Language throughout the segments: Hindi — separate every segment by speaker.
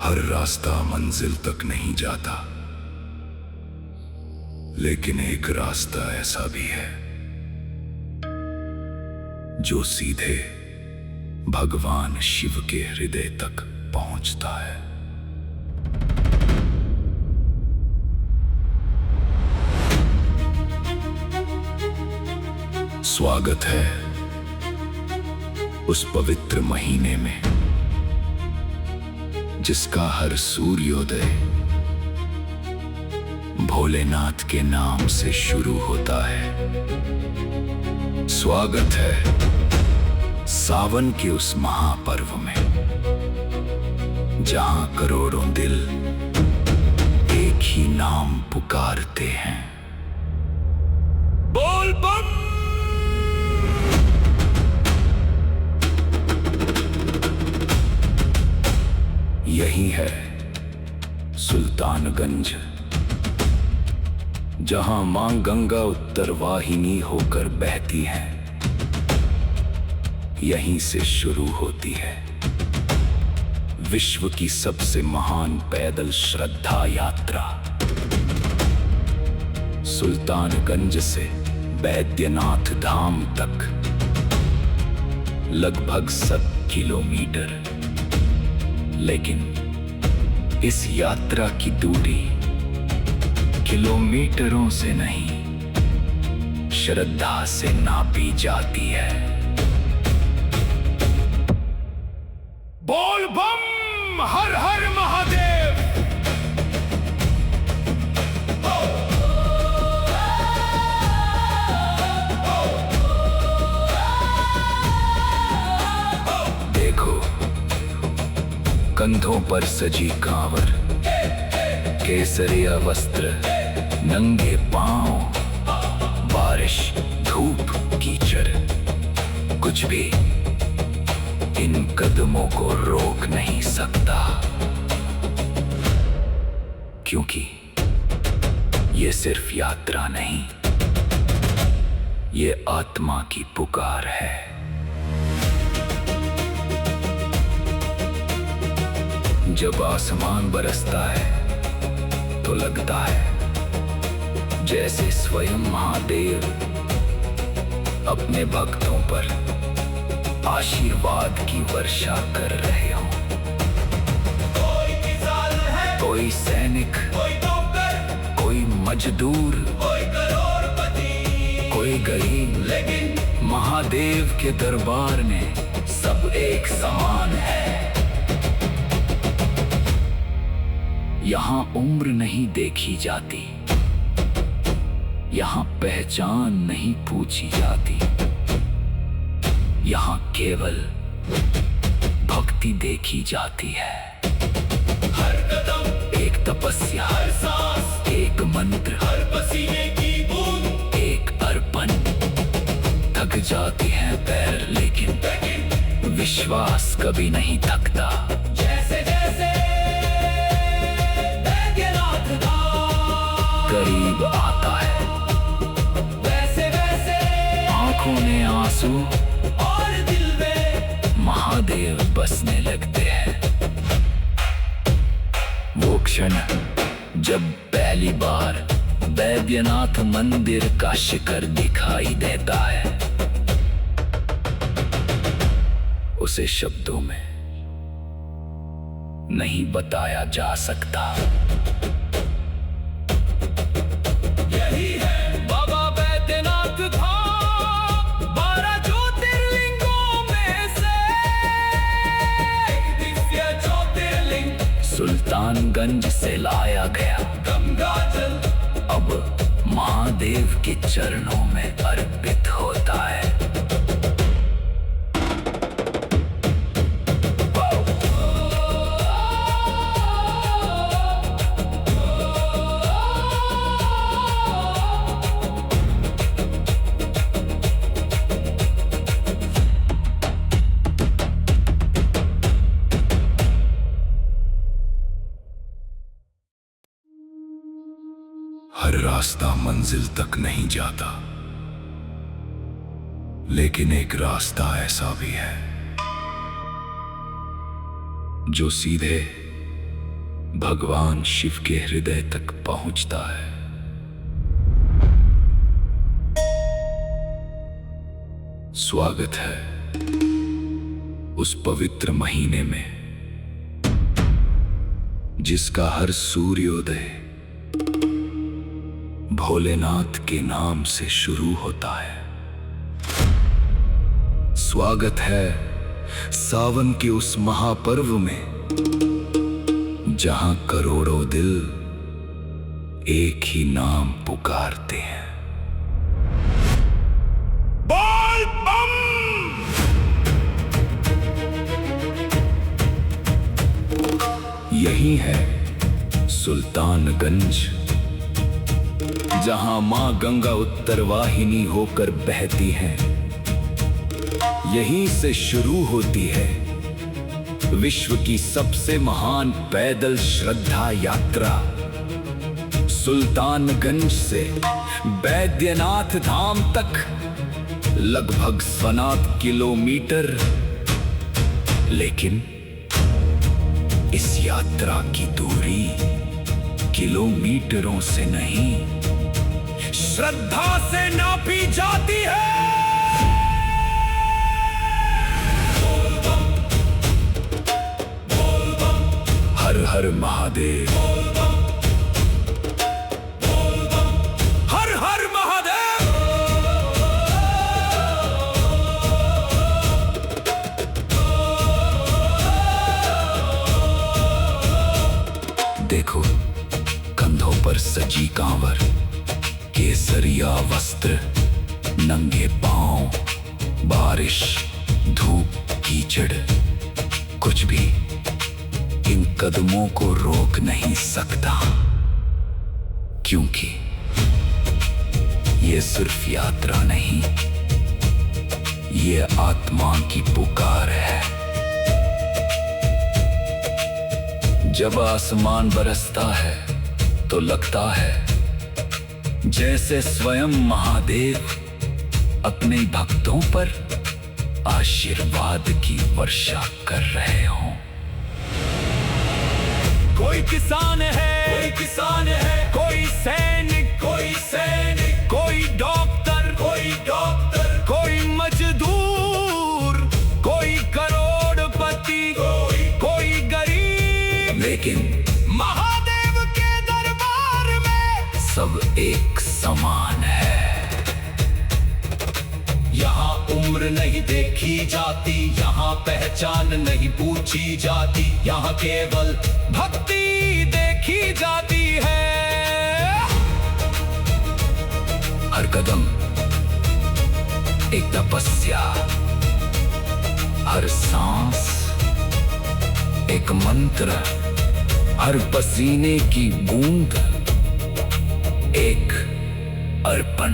Speaker 1: हर रास्ता मंजिल तक नहीं जाता, लेकिन एक रास्ता ऐसा भी है जो सीधे भगवान शिव के हृदय तक पहुंचता है। स्वागत है उस पवित्र महीने में जिसका हर सूर्योदय भोलेनाथ के नाम से शुरू होता है। स्वागत है सावन के उस महापर्व में जहां करोड़ों दिल एक ही नाम पुकारते हैं, बोल बम। यही है सुल्तानगंज, जहां मां गंगा उत्तर वाहिनी होकर बहती है। यहीं से शुरू होती है विश्व की सबसे महान पैदल श्रद्धा यात्रा। सुल्तानगंज से बैद्यनाथ धाम तक लगभग 7 किलोमीटर, लेकिन इस यात्रा की दूरी किलोमीटरों से नहीं, श्रद्धा से नापी जाती है। बोल बम, हर हर महादेव। देखो, कंधों पर सजी कांवर, केसरिया वस्त्र, नंगे पांव, बारिश, धूप, कीचड़, कुछ भी इन कदमों को रोक नहीं सकता, क्योंकि ये सिर्फ यात्रा नहीं, ये आत्मा की पुकार है। जब आसमान बरसता है तो लगता है जैसे स्वयं महादेव अपने भक्तों पर आशीर्वाद की वर्षा कर रहे हों। कोई किसान है, कोई सैनिक, कोई डॉक्टर, कोई मजदूर, कोई करोड़पति, कोई गरीब, लेकिन महादेव के दरबार में सब एक समान है। यहाँ उम्र नहीं देखी जाती, यहाँ पहचान नहीं पूछी जाती, यहाँ केवल भक्ति देखी जाती है। हर कदम एक तपस्या, हर सांस एक मंत्र, हर पसीने की बूंद एक अर्पण। थक जाते हैं पैर, लेकिन विश्वास कभी नहीं थकता। जैसे जैसे करीब आता है, वैसे वैसे आंखों में आंसू और दिल में महादेव बसने लगते हैं। वो क्षण जब पहली बार बैद्यनाथ मंदिर का शिखर दिखाई देता है, उसे शब्दों में नहीं बताया जा सकता। सुल्तानगंज से लाया गया गंगा जल अब महादेव के चरणों में अर्पित होता है। हर रास्ता मंजिल तक नहीं जाता, लेकिन एक रास्ता ऐसा भी है जो सीधे भगवान शिव के हृदय तक पहुंचता है। स्वागत है उस पवित्र महीने में जिसका हर सूर्योदय भोलेनाथ के नाम से शुरू होता है। स्वागत है सावन के उस महापर्व में जहां करोड़ों दिल एक ही नाम पुकारते हैं, बोल बम। यही है सुल्तानगंज, जहां मां गंगा उत्तरवाहिनी होकर बहती है। यहीं से शुरू होती है विश्व की सबसे महान पैदल श्रद्धा यात्रा। सुल्तानगंज से बैद्यनाथ धाम तक लगभग 7 किलोमीटर, लेकिन इस यात्रा की दूरी किलोमीटरों से नहीं, श्रद्धा से नापी जाती है। हर हर महादेव, हर हर महादेव। देखो कंधों पर सजी कांवर, केसरिया वस्त्र, नंगे पांव, बारिश, धूप, कीचड़, कुछ भी इन कदमों को रोक नहीं सकता, क्योंकि ये सिर्फ यात्रा नहीं, ये आत्मा की पुकार है। जब आसमान बरसता है तो लगता है जैसे स्वयं महादेव अपने भक्तों पर आशीर्वाद की वर्षा कर रहे हों। कोई किसान है, कोई किसान है, कोई सैनिक, कोई सैनिक, कोई डॉक्टर, कोई डॉक्टर, कोई मजदूर, कोई करोड़पति, कोई गरीब, लेकिन महादेव के दरबार में सब एक समान है। यहाँ उम्र नहीं देखी जाती, यहाँ पहचान नहीं पूछी जाती, यहाँ केवल भक्ति देखी जाती है। हर कदम एक तपस्या, हर सांस एक मंत्र, हर पसीने की बूंद एक अर्पण।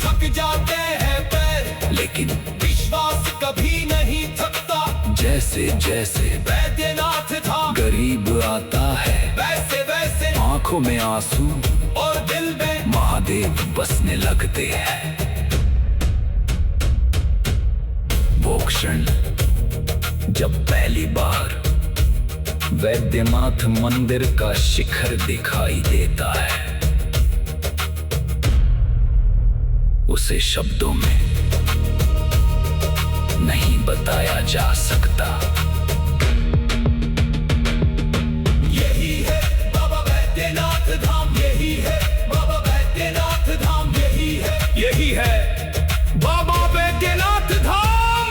Speaker 1: थक जाते हैं पैर, लेकिन विश्वास कभी नहीं थकता। जैसे जैसे बैद्यनाथ धाम गरीब आता है, वैसे वैसे आंखों में आंसू और दिल में महादेव बसने लगते हैं। वो क्षण जब पहली बार बैद्यनाथ मंदिर का शिखर दिखाई देता है, उसे शब्दों में नहीं बताया जा सकता। यही है बाबा बैद्यनाथ धाम, यही है बाबा बैद्यनाथ धाम, यही है बाबा बैद्यनाथ धाम,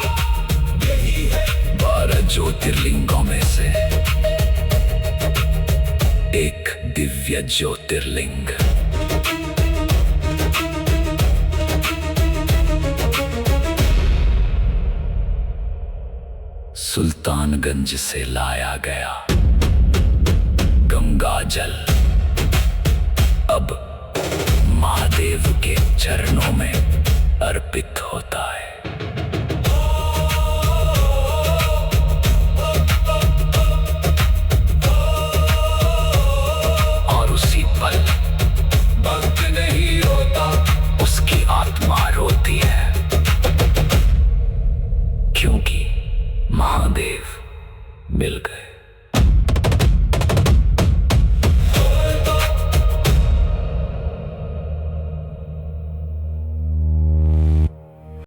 Speaker 1: यही है 12 ज्योतिर्लिंगों में से एक दिव्य ज्योतिर्लिंग। सुल्तानगंज से लाया गया गंगा जल अब महादेव के चरणों में अर्पित होता है। और उसी पल भक्त नहीं रोता, उसकी आत्मा रोती है, क्योंकि महादेव मिल गए।